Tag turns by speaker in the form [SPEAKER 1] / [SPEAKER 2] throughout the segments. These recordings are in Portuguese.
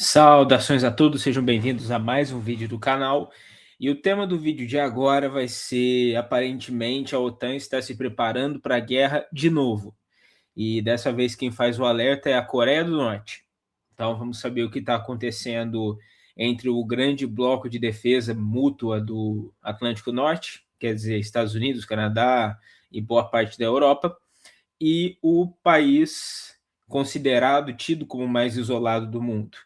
[SPEAKER 1] Saudações a todos, sejam bem-vindos a mais um vídeo do canal. E o tema do vídeo de agora vai ser, aparentemente, a OTAN está se preparando para a guerra de novo. E dessa vez quem faz o alerta é a Coreia do Norte. Então vamos saber o que está acontecendo entre o grande bloco de defesa mútua do Atlântico Norte, quer dizer, Estados Unidos, Canadá e boa parte da Europa, e o país considerado, tido como o mais isolado do mundo.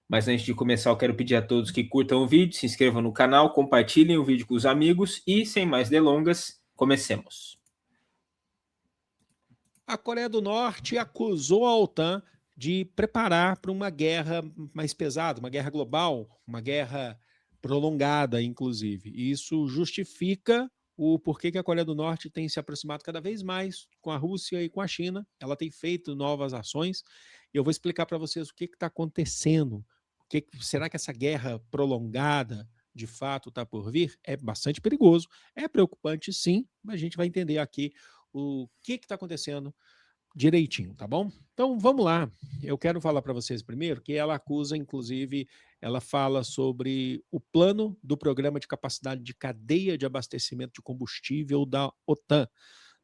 [SPEAKER 1] Mas antes de começar, eu quero pedir a todos que curtam o vídeo, se inscrevam no canal, compartilhem o vídeo com os amigos e, sem mais delongas, comecemos.
[SPEAKER 2] A Coreia do Norte acusou a OTAN de preparar para uma guerra mais pesada, uma guerra global, uma guerra prolongada, inclusive. E isso justifica o porquê que a Coreia do Norte tem se aproximado cada vez mais com a Rússia e com a China. Ela tem feito novas ações. Eu vou explicar para vocês o que está acontecendo. Será que essa guerra prolongada de fato está por vir? É bastante perigoso, é preocupante sim, mas a gente vai entender aqui o que está acontecendo direitinho, tá bom? Então vamos lá. Eu quero falar para vocês primeiro que ela acusa, inclusive, ela fala sobre o plano do programa de capacidade de cadeia de abastecimento de combustível da OTAN,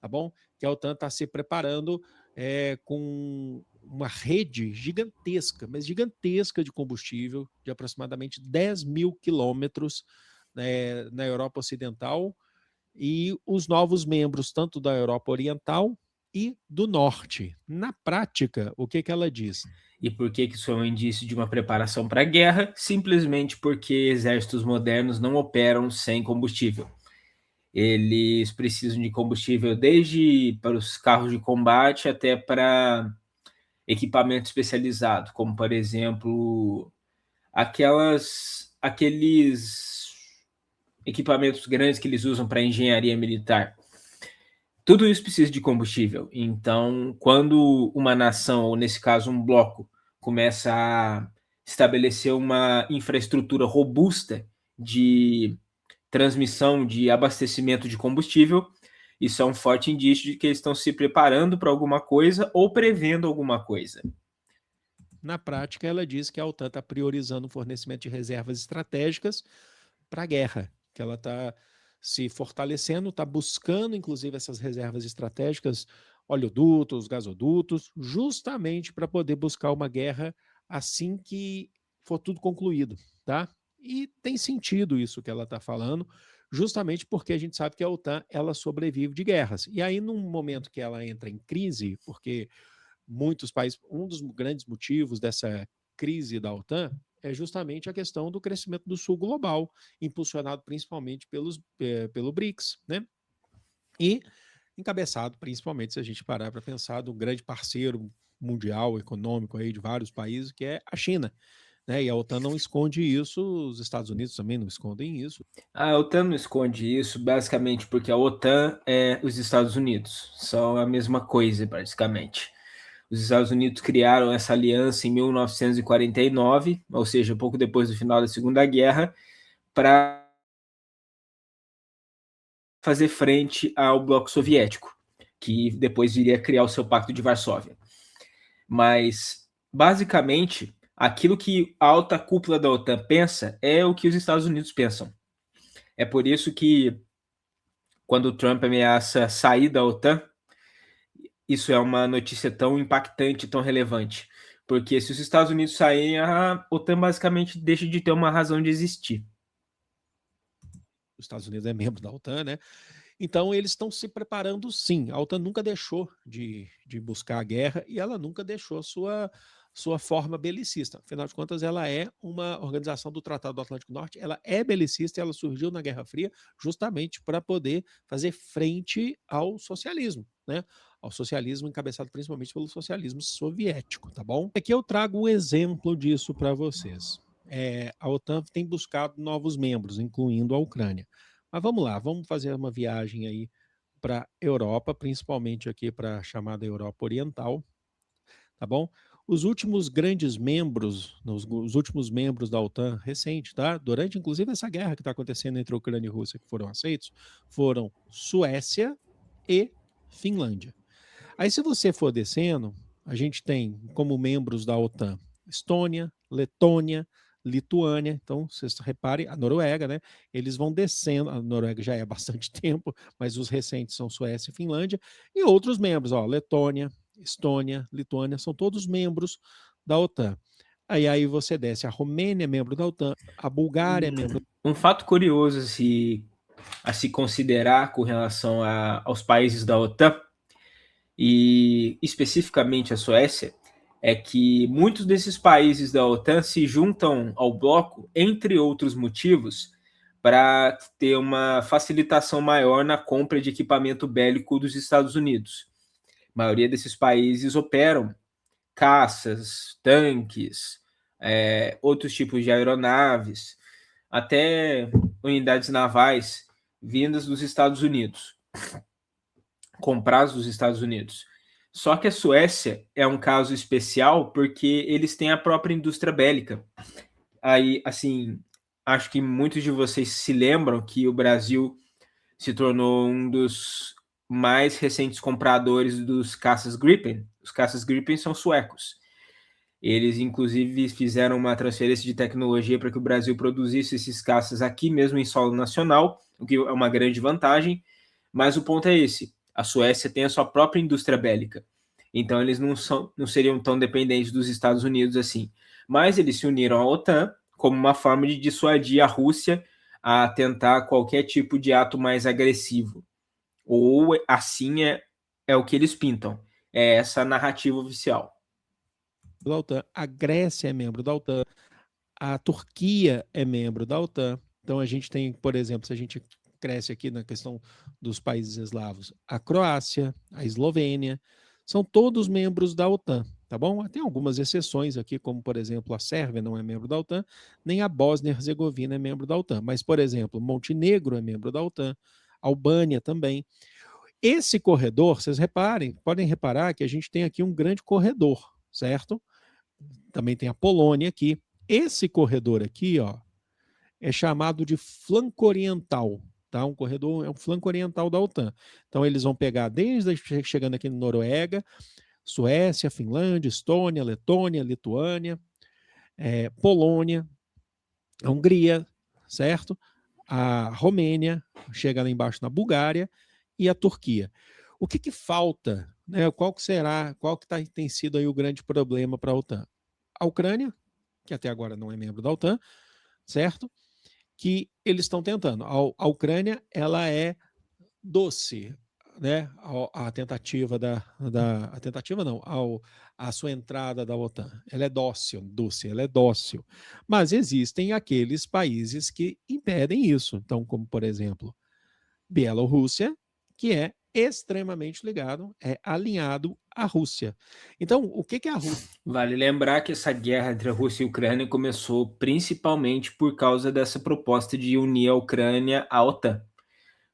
[SPEAKER 2] tá bom? Que a OTAN está se preparando com uma rede gigantesca, mas gigantesca de combustível, de aproximadamente 10 mil quilômetros na Europa Ocidental, e os novos membros, tanto da Europa Oriental e do Norte. Na prática, o que ela diz?
[SPEAKER 1] E por que isso é um indício de uma preparação para a guerra? Simplesmente porque exércitos modernos não operam sem combustível. Eles precisam de combustível desde para os carros de combate até para equipamento especializado, como, por exemplo, aqueles equipamentos grandes que eles usam para engenharia militar. Tudo isso precisa de combustível. Então, quando uma nação, ou nesse caso um bloco, começa a estabelecer uma infraestrutura robusta de transmissão, de abastecimento de combustível, isso é um forte indício de que eles estão se preparando para alguma coisa ou prevendo alguma coisa.
[SPEAKER 2] Na prática, ela diz que a OTAN está priorizando o fornecimento de reservas estratégicas para a guerra, que ela está se fortalecendo, está buscando, inclusive, essas reservas estratégicas, oleodutos, gasodutos, justamente para poder buscar uma guerra assim que for tudo concluído, tá? E tem sentido isso que ela está falando, justamente porque a gente sabe que a OTAN ela sobrevive de guerras. E aí, num momento que ela entra em crise, porque muitos países, um dos grandes motivos dessa crise da OTAN é justamente a questão do crescimento do sul global, impulsionado principalmente pelo BRICS, né? E encabeçado principalmente, se a gente parar para pensar, do grande parceiro mundial econômico aí de vários países, que é a China. Né? E a OTAN não esconde isso, os Estados Unidos também não escondem isso.
[SPEAKER 1] A OTAN não esconde isso, basicamente porque a OTAN é os Estados Unidos, são a mesma coisa, praticamente. Os Estados Unidos criaram essa aliança em 1949, ou seja, pouco depois do final da Segunda Guerra, para fazer frente ao bloco soviético, que depois viria a criar o seu Pacto de Varsóvia. Mas, basicamente, aquilo que a alta cúpula da OTAN pensa é o que os Estados Unidos pensam. É por isso que, quando o Trump ameaça sair da OTAN, isso é uma notícia tão impactante, tão relevante. Porque se os Estados Unidos saírem, a OTAN basicamente deixa de ter uma razão de existir.
[SPEAKER 2] Os Estados Unidos é membro da OTAN, né? Então, eles estão se preparando sim. A OTAN nunca deixou de buscar a guerra e ela nunca deixou sua forma belicista. Afinal de contas, ela é uma organização do Tratado do Atlântico Norte, ela é belicista e ela surgiu na Guerra Fria justamente para poder fazer frente ao socialismo, né? Ao socialismo encabeçado principalmente pelo socialismo soviético, tá bom? Aqui eu trago um exemplo disso para vocês. A OTAN tem buscado novos membros, incluindo a Ucrânia. Mas vamos lá, vamos fazer uma viagem aí para a Europa, principalmente aqui para a chamada Europa Oriental, tá bom? Os últimos grandes membros, os últimos membros da OTAN recente, tá? Durante inclusive essa guerra que está acontecendo entre a Ucrânia e a Rússia, que foram aceitos, foram Suécia e Finlândia. Aí, se você for descendo, a gente tem como membros da OTAN Estônia, Letônia, Lituânia. Então, vocês reparem, a Noruega, né? Eles vão descendo, a Noruega já é há bastante tempo, mas os recentes são Suécia e Finlândia, e outros membros, ó, Letônia, Estônia, Lituânia, são todos membros da OTAN. Aí você desce, a Romênia é membro da OTAN, a Bulgária é membro.
[SPEAKER 1] Um fato curioso a se considerar com relação aos países da OTAN, e especificamente a Suécia, é que muitos desses países da OTAN se juntam ao bloco, entre outros motivos, para ter uma facilitação maior na compra de equipamento bélico dos Estados Unidos. A maioria desses países operam caças, tanques, outros tipos de aeronaves, até unidades navais vindas dos Estados Unidos, compradas dos Estados Unidos. Só que a Suécia é um caso especial porque eles têm a própria indústria bélica. Aí, assim, acho que muitos de vocês se lembram que o Brasil se tornou um dos mais recentes compradores dos caças Gripen. Os caças Gripen são suecos. Eles, inclusive, fizeram uma transferência de tecnologia para que o Brasil produzisse esses caças aqui mesmo em solo nacional, o que é uma grande vantagem. Mas o ponto é esse: a Suécia tem a sua própria indústria bélica. Então, eles não seriam tão dependentes dos Estados Unidos assim. Mas eles se uniram à OTAN como uma forma de dissuadir a Rússia a tentar qualquer tipo de ato mais agressivo. Ou assim é o que eles pintam. É essa a narrativa oficial.
[SPEAKER 2] Da OTAN, a Grécia é membro da OTAN, a Turquia é membro da OTAN. Então a gente tem, por exemplo, se a gente cresce aqui na questão dos países eslavos, a Croácia, a Eslovênia, são todos membros da OTAN, tá bom? Tem algumas exceções aqui, como por exemplo a Sérvia não é membro da OTAN, nem a Bósnia e Herzegovina é membro da OTAN. Mas, por exemplo, Montenegro é membro da OTAN, Albânia também. Esse corredor, vocês podem reparar que a gente tem aqui um grande corredor, certo? Também tem a Polônia aqui. Esse corredor aqui, ó, é chamado de flanco oriental, tá? Um corredor é um flanco oriental da OTAN. Então eles vão pegar desde chegando aqui na Noruega, Suécia, Finlândia, Estônia, Letônia, Lituânia, Polônia, a Hungria, certo? A Romênia, chega lá embaixo na Bulgária e a Turquia. O que falta, né? Qual que tem sido aí o grande problema para a OTAN? A Ucrânia, que até agora não é membro da OTAN, certo? Que eles estão tentando. A Ucrânia, ela é doce, né? A tentativa a tentativa não, a sua entrada da OTAN. Ela é doce, ela é dócil. Mas existem aqueles países que impedem isso. Então, como por exemplo, Bielorrússia, que é extremamente ligado, é alinhado à Rússia. Então, o que é a Rússia?
[SPEAKER 1] Vale lembrar que essa guerra entre a Rússia e a Ucrânia começou principalmente por causa dessa proposta de unir a Ucrânia à OTAN.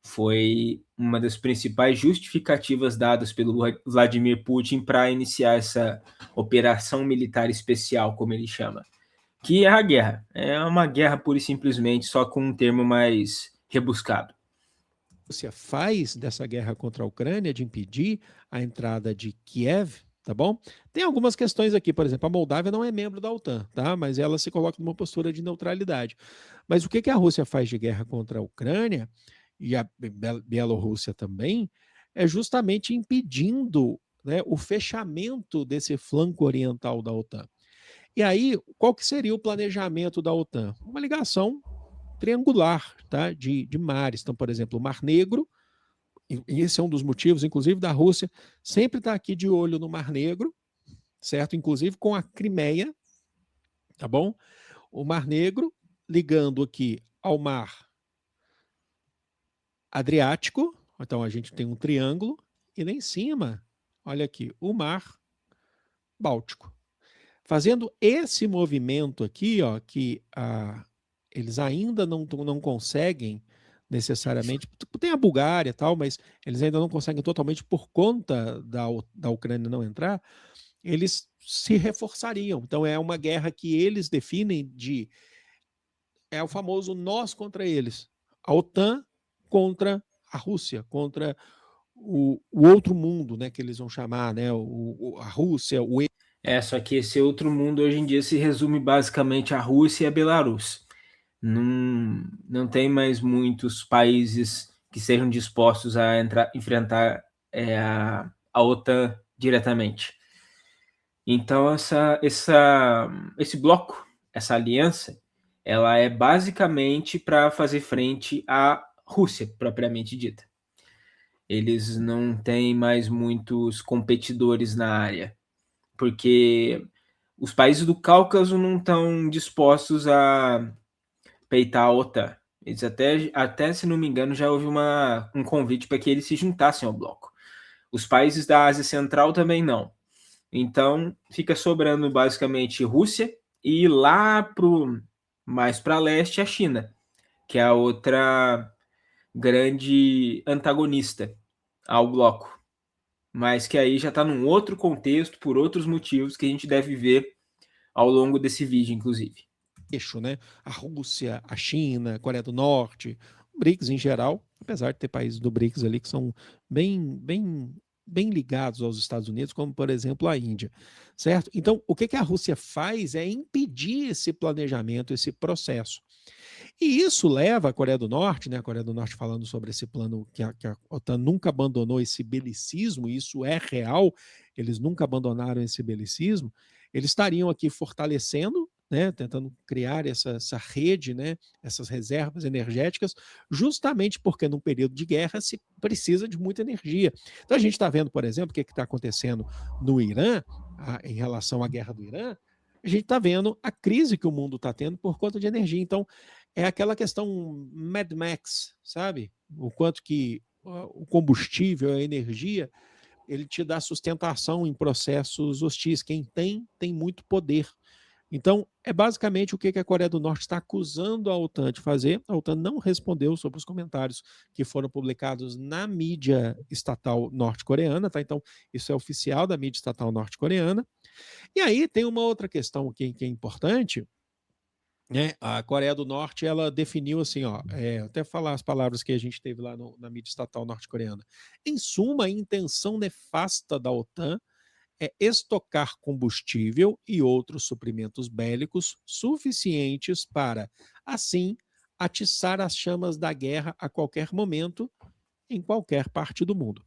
[SPEAKER 1] Foi uma das principais justificativas dadas pelo Vladimir Putin para iniciar essa operação militar especial, como ele chama, que é a guerra. É uma guerra pura e simplesmente, só com um termo mais rebuscado.
[SPEAKER 2] Rússia faz dessa guerra contra a Ucrânia, de impedir a entrada de Kiev, tá bom? Tem algumas questões aqui, por exemplo, a Moldávia não é membro da OTAN, tá? Mas ela se coloca numa postura de neutralidade. Mas o que a Rússia faz de guerra contra a Ucrânia, e a Bielorrússia também, é justamente impedindo, né, o fechamento desse flanco oriental da OTAN. E aí, qual que seria o planejamento da OTAN? Uma ligação triangular, tá? de mares. Então, por exemplo, o Mar Negro, e esse é um dos motivos, inclusive, da Rússia sempre estar aqui de olho no Mar Negro, certo? Inclusive com a Crimeia, tá bom? O Mar Negro ligando aqui ao Mar Adriático, então a gente tem um triângulo, e lá em cima, olha aqui, o Mar Báltico. Fazendo esse movimento aqui, ó, que eles ainda não conseguem necessariamente, tem a Bulgária e tal, mas eles ainda não conseguem totalmente por conta da Ucrânia não entrar, eles se reforçariam. Então é uma guerra que eles definem é o famoso nós contra eles. A OTAN contra a Rússia, contra o outro mundo, né, que eles vão chamar, né, a Rússia,
[SPEAKER 1] Só que esse outro mundo hoje em dia se resume basicamente à Rússia e à Belarus. Não tem mais muitos países que sejam dispostos a enfrentar a OTAN diretamente. Então, esse bloco, essa aliança, ela é basicamente para fazer frente à Rússia, propriamente dita. Eles não têm mais muitos competidores na área, porque os países do Cáucaso não estão dispostos a peitar a OTAN. Eles até, se não me engano, já houve um convite para que eles se juntassem ao bloco. Os países da Ásia Central também não. Então, fica sobrando basicamente Rússia e lá mais para leste a China, que é a outra grande antagonista ao bloco. Mas que aí já está num outro contexto, por outros motivos que a gente deve ver ao longo desse vídeo, inclusive.
[SPEAKER 2] Eixo, né? A Rússia, a China, a Coreia do Norte, o BRICS em geral, apesar de ter países do BRICS ali que são bem ligados aos Estados Unidos, como por exemplo a Índia, certo? Então, o que a Rússia faz é impedir esse planejamento, esse processo. E isso leva a Coreia do Norte, né? A Coreia do Norte falando sobre esse plano que a OTAN nunca abandonou esse belicismo, isso é real, eles nunca abandonaram esse belicismo, eles estariam aqui fortalecendo, né, tentando criar essa rede, né, essas reservas energéticas, justamente porque num período de guerra se precisa de muita energia. Então a gente está vendo, por exemplo, o que está acontecendo no Irã, em relação à guerra do Irã, a gente está vendo a crise que o mundo está tendo por conta de energia. Então, é aquela questão Mad Max, sabe? O quanto que o combustível, a energia, ele te dá sustentação em processos hostis. Quem tem muito poder. Então, é basicamente o que a Coreia do Norte está acusando a OTAN de fazer. A OTAN não respondeu sobre os comentários que foram publicados na mídia estatal norte-coreana, tá? Então, isso é oficial da mídia estatal norte-coreana. E aí tem uma outra questão que é importante, né? A Coreia do Norte, ela definiu assim, ó, até falar as palavras que a gente teve lá na mídia estatal norte-coreana. Em suma, a intenção nefasta da OTAN é estocar combustível e outros suprimentos bélicos suficientes para, assim, atiçar as chamas da guerra a qualquer momento, em qualquer parte do mundo.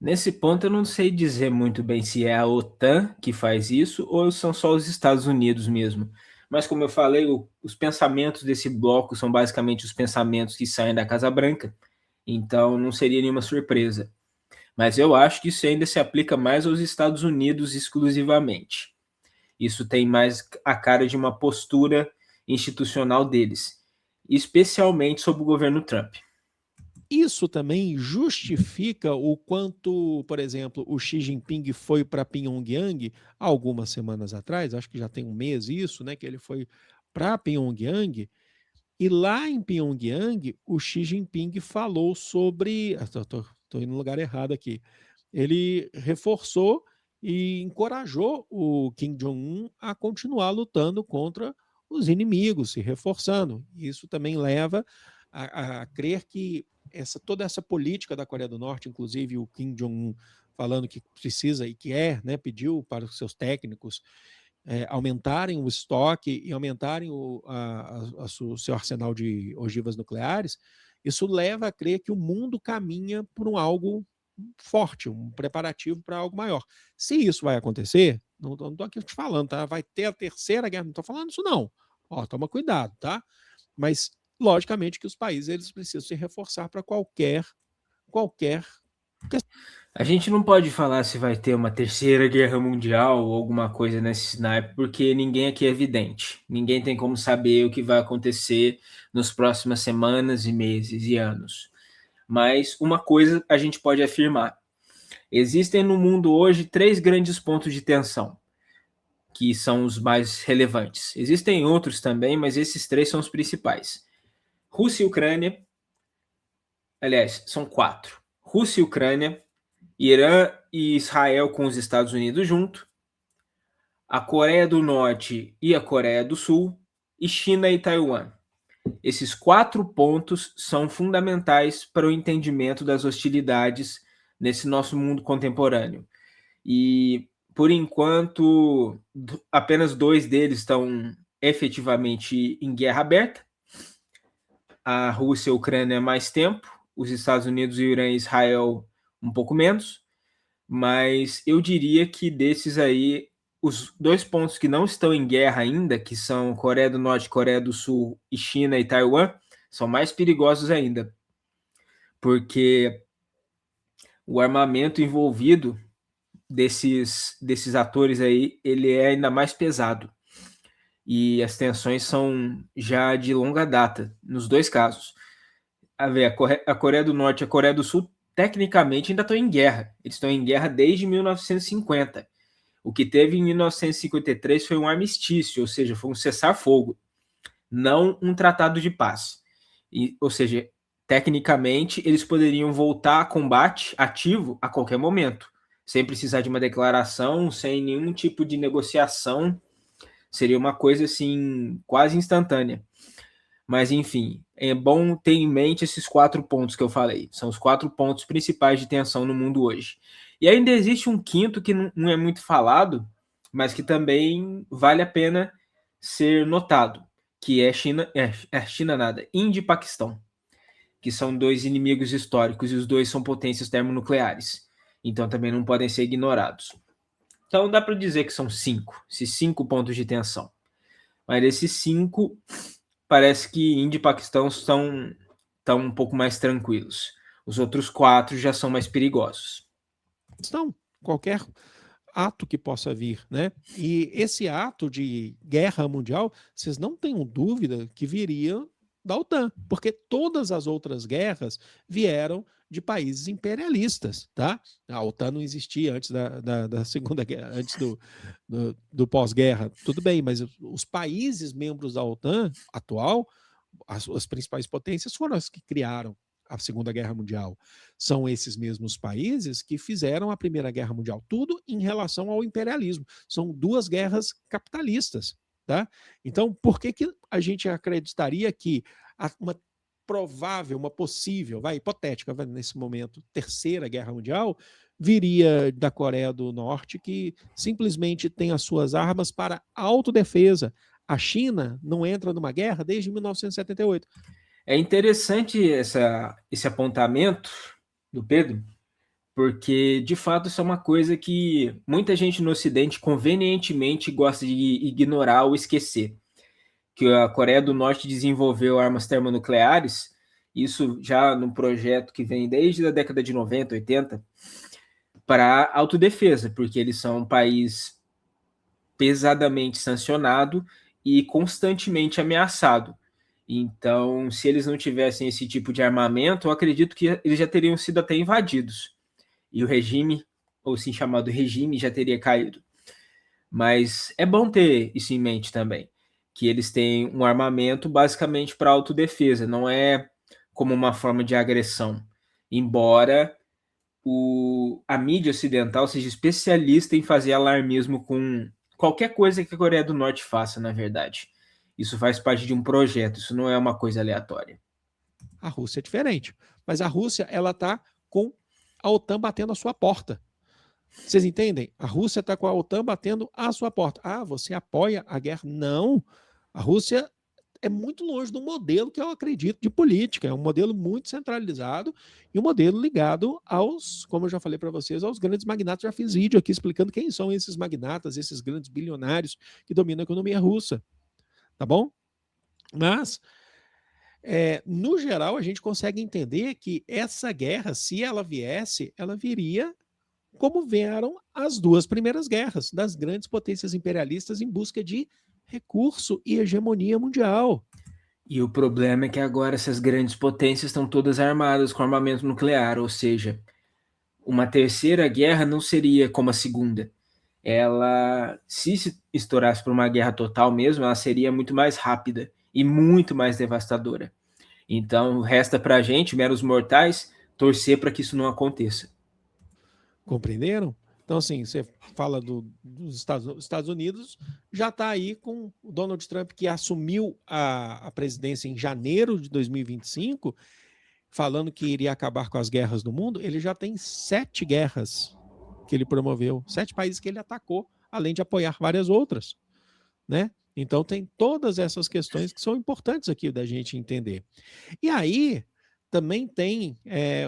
[SPEAKER 1] Nesse ponto, eu não sei dizer muito bem se é a OTAN que faz isso ou são só os Estados Unidos mesmo. Mas, como eu falei, os pensamentos desse bloco são basicamente os pensamentos que saem da Casa Branca, então não seria nenhuma surpresa. Mas eu acho que isso ainda se aplica mais aos Estados Unidos exclusivamente. Isso tem mais a cara de uma postura institucional deles, especialmente sob o governo Trump.
[SPEAKER 2] Isso também justifica o quanto, por exemplo, o Xi Jinping foi para Pyongyang algumas semanas atrás, acho que já tem um mês isso, né, que ele foi para Pyongyang, e lá em Pyongyang o Xi Jinping falou sobre, estou indo no lugar errado aqui, ele reforçou e encorajou o Kim Jong-un a continuar lutando contra os inimigos, se reforçando. Isso também leva a crer que toda essa política da Coreia do Norte, inclusive o Kim Jong-un falando que precisa e que né, pediu para os seus técnicos aumentarem o estoque e aumentarem o seu arsenal de ogivas nucleares, isso leva a crer que o mundo caminha por algo forte, um preparativo para algo maior. Se isso vai acontecer, não estou aqui te falando, tá? Vai ter a terceira guerra, não estou falando isso não. Ó, toma cuidado, tá? Mas logicamente que os países eles precisam se reforçar para qualquer
[SPEAKER 1] A gente não pode falar se vai ter uma terceira guerra mundial ou alguma coisa nesse naipe, porque ninguém aqui é vidente. Ninguém tem como saber o que vai acontecer nas próximas semanas e meses e anos. Mas uma coisa a gente pode afirmar: existem no mundo hoje 3 grandes pontos de tensão, que são os mais relevantes. Existem outros também, mas esses 3 são os principais. Rússia e Ucrânia, aliás, são 4. Rússia e Ucrânia, Irã e Israel com os Estados Unidos junto, a Coreia do Norte e a Coreia do Sul, e China e Taiwan. Esses 4 pontos são fundamentais para o entendimento das hostilidades nesse nosso mundo contemporâneo. E por enquanto, apenas 2 deles estão efetivamente em guerra aberta. A Rússia e a Ucrânia mais tempo, os Estados Unidos, o Irã e Israel um pouco menos, mas eu diria que desses aí, os 2 pontos que não estão em guerra ainda, que são Coreia do Norte, Coreia do Sul e China e Taiwan, são mais perigosos ainda, porque o armamento envolvido desses atores aí, ele é ainda mais pesado. E as tensões são já de longa data, nos 2 casos. A Coreia do Norte e a Coreia do Sul, tecnicamente, ainda estão em guerra. Eles estão em guerra desde 1950. O que teve em 1953 foi um armistício, ou seja, foi um cessar-fogo, não um tratado de paz. Ou seja, tecnicamente, eles poderiam voltar a combate ativo a qualquer momento, sem precisar de uma declaração, sem nenhum tipo de negociação. Seria uma coisa assim, quase instantânea. Mas, enfim, é bom ter em mente esses 4 pontos que eu falei. São os 4 pontos principais de tensão no mundo hoje. E ainda existe um quinto que não é muito falado, mas que também vale a pena ser notado, que é China nada, Índia e Paquistão, que são 2 inimigos históricos e os 2 são potências termonucleares. Então também não podem ser ignorados. Então dá para dizer que são 5, esses 5 pontos de tensão. Mas desses 5, parece que Índia e Paquistão estão um pouco mais tranquilos. Os outros 4 já são mais perigosos.
[SPEAKER 2] Então, qualquer ato que possa vir, né? E esse ato de guerra mundial, vocês não tenham dúvida que viria da OTAN, porque todas as outras guerras vieram de países imperialistas, tá? A OTAN não existia antes da Segunda Guerra, antes do pós-guerra, tudo bem, mas os países membros da OTAN atual, as principais potências foram as que criaram a Segunda Guerra Mundial. São esses mesmos países que fizeram a Primeira Guerra Mundial, tudo em relação ao imperialismo. São 2 guerras capitalistas, tá? Então, por que a gente acreditaria que uma provável, uma possível, hipotética, nesse momento, Terceira Guerra Mundial, viria da Coreia do Norte, que simplesmente tem as suas armas para autodefesa? A China não entra numa guerra desde 1978.
[SPEAKER 1] É interessante esse apontamento do Pedro, porque de fato isso é uma coisa que muita gente no Ocidente convenientemente gosta de ignorar ou esquecer. Que a Coreia do Norte desenvolveu armas termonucleares, isso já num projeto que vem desde a década de 90, 80, para autodefesa, porque eles são um país pesadamente sancionado e constantemente ameaçado. Então, se eles não tivessem esse tipo de armamento, eu acredito que eles já teriam sido até invadidos. E o regime, ou sim chamado regime, já teria caído. Mas é bom ter isso em mente também, que eles têm um armamento basicamente para autodefesa, não é como uma forma de agressão. Embora a mídia ocidental seja especialista em fazer alarmismo com qualquer coisa que a Coreia do Norte faça, na verdade. Isso faz parte de um projeto, isso não é uma coisa aleatória.
[SPEAKER 2] A Rússia é diferente, mas a Rússia ela está com a OTAN batendo a sua porta. Vocês entendem? A Rússia está com a OTAN batendo a sua porta. Ah, você apoia a guerra? Não. A Rússia é muito longe do modelo que eu acredito de política. É um modelo muito centralizado e um modelo ligado aos, como eu já falei para vocês, aos grandes magnatas. Já fiz vídeo aqui explicando quem são esses magnatas, esses grandes bilionários que dominam a economia russa. Tá bom? Mas, no geral, a gente consegue entender que essa guerra, se ela viesse, ela viria como vieram as 2 primeiras guerras das grandes potências imperialistas em busca de recurso e hegemonia mundial.
[SPEAKER 1] E o problema é que agora essas grandes potências estão todas armadas com armamento nuclear, ou seja, uma terceira guerra não seria como a segunda. Ela, se estourasse por uma guerra total mesmo, ela seria muito mais rápida e muito mais devastadora. Então, resta para a gente, meros mortais, torcer para que isso não aconteça.
[SPEAKER 2] Compreenderam? Então, assim, você fala dos Estados Unidos, já está aí com o Donald Trump, que assumiu a presidência em janeiro de 2025, falando que iria acabar com as guerras do mundo. Ele já tem 7 guerras que ele promoveu, 7 países que ele atacou, além de apoiar várias outras, né? Então tem todas essas questões que são importantes aqui da gente entender. E aí também tem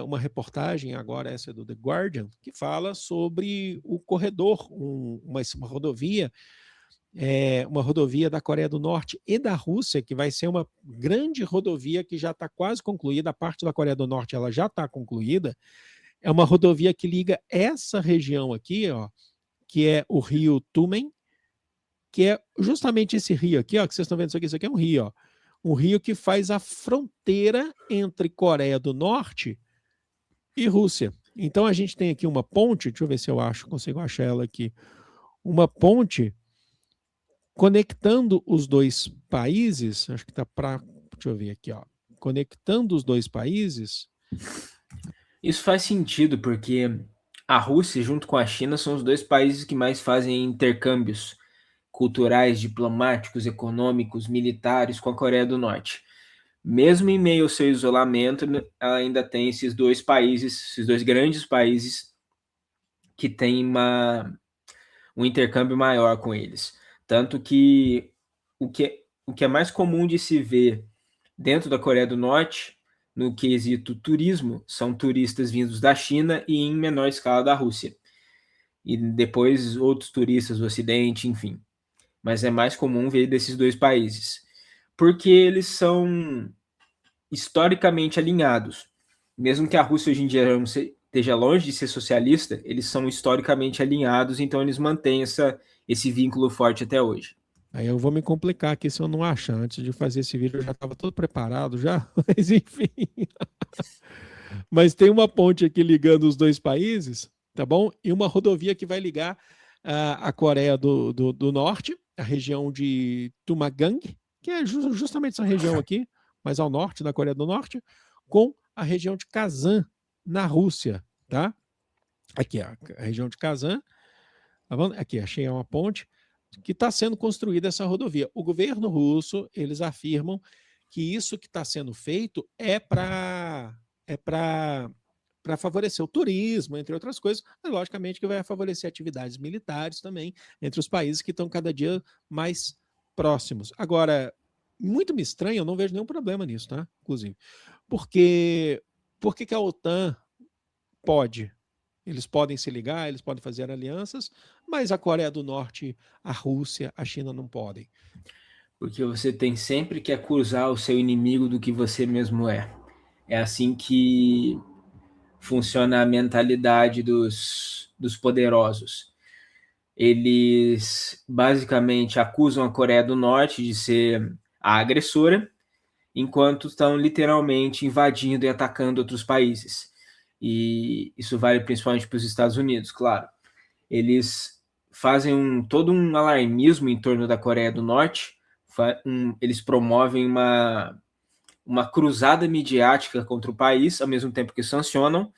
[SPEAKER 2] uma reportagem, agora essa é do The Guardian, que fala sobre o corredor, uma rodovia, uma rodovia da Coreia do Norte e da Rússia, que vai ser uma grande rodovia que já está quase concluída. A parte da Coreia do Norte ela já está concluída. É uma rodovia que liga essa região aqui, ó, que é o rio Tumen, que é justamente esse rio aqui, ó, que vocês estão vendo isso aqui é um rio, ó, um rio que faz a fronteira entre Coreia do Norte e Rússia. Então a gente tem aqui uma ponte, deixa eu ver se eu consigo achar ela aqui, uma ponte conectando os dois países, acho que está para, deixa eu ver aqui, ó, conectando os dois países.
[SPEAKER 1] Isso faz sentido, porque a Rússia, junto com a China, são os 2 países que mais fazem intercâmbios culturais, diplomáticos, econômicos, militares com a Coreia do Norte. Mesmo em meio ao seu isolamento, ela ainda tem esses 2 países, esses 2 grandes países que têm um intercâmbio maior com eles. Tanto que o que é mais comum de se ver dentro da Coreia do Norte, no quesito turismo, são turistas vindos da China e em menor escala da Rússia. E depois outros turistas do Ocidente, enfim. Mas é mais comum ver desses 2 países. Porque eles são historicamente alinhados. Mesmo que a Rússia hoje em dia esteja longe de ser socialista, eles são historicamente alinhados, então eles mantêm esse vínculo forte até hoje.
[SPEAKER 2] Aí eu vou me complicar aqui se eu não achar. Antes de fazer esse vídeo eu já estava todo preparado já, mas enfim. Mas tem uma ponte aqui ligando os 2 países, tá bom? E uma rodovia que vai ligar a Coreia do Norte, a região de Tumagang, que é justamente essa região aqui, mais ao norte da Coreia do Norte, com a região de Kazan, na Rússia, tá? Aqui, ó, a região de Kazan, tá bom? Aqui, achei uma ponte que está sendo construída essa rodovia. O governo russo, eles afirmam que isso que está sendo feito é para favorecer o turismo, entre outras coisas, mas logicamente que vai favorecer atividades militares também entre os países que estão cada dia mais próximos. Agora, muito me estranha, eu não vejo nenhum problema nisso, tá? Inclusive, porque por que a OTAN pode? Eles podem se ligar, eles podem fazer alianças, mas a Coreia do Norte, a Rússia, a China não podem.
[SPEAKER 1] Porque você tem sempre que acusar o seu inimigo do que você mesmo é. É assim que funciona a mentalidade dos poderosos. Eles basicamente acusam a Coreia do Norte de ser a agressora, enquanto estão literalmente invadindo e atacando outros países. E isso vale principalmente para os Estados Unidos, claro. Eles fazem todo um alarmismo em torno da Coreia do Norte, eles promovem uma cruzada midiática contra o país, ao mesmo tempo que sancionam,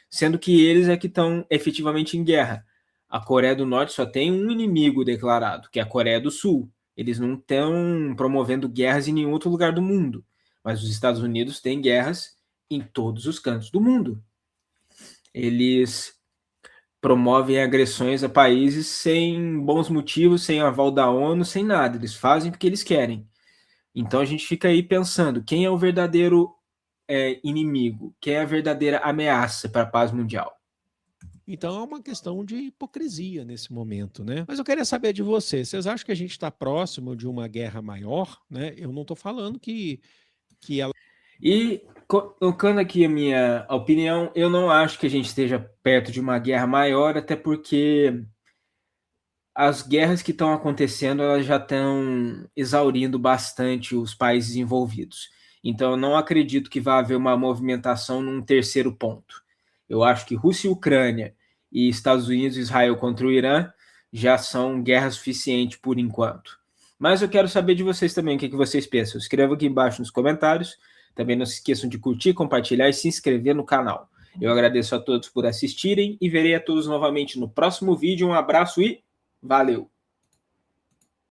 [SPEAKER 1] sendo que eles é que estão efetivamente em guerra. A Coreia do Norte só tem um inimigo declarado, que é a Coreia do Sul. Eles não estão promovendo guerras em nenhum outro lugar do mundo, mas os Estados Unidos têm guerras em todos os cantos do mundo. Eles promovem agressões a países sem bons motivos, sem aval da ONU, sem nada. Eles fazem porque eles querem. Então a gente fica aí pensando, quem é o verdadeiro inimigo? Quem é a verdadeira ameaça para a paz mundial?
[SPEAKER 2] Então é uma questão de hipocrisia nesse momento, né? Mas eu queria saber de vocês. Vocês acham que a gente está próximo de uma guerra maior, né? Eu não estou falando que ela...
[SPEAKER 1] E colocando aqui a minha opinião, eu não acho que a gente esteja perto de uma guerra maior, até porque as guerras que estão acontecendo, elas já estão exaurindo bastante os países envolvidos. Então, eu não acredito que vá haver uma movimentação num terceiro ponto. Eu acho que Rússia e Ucrânia e Estados Unidos e Israel contra o Irã já são guerra suficiente por enquanto. Mas eu quero saber de vocês também o que vocês pensam. Escreva aqui embaixo nos comentários. Também não se esqueçam de curtir, compartilhar e se inscrever no canal. Eu agradeço a todos por assistirem e verei a todos novamente no próximo vídeo. Um abraço e valeu!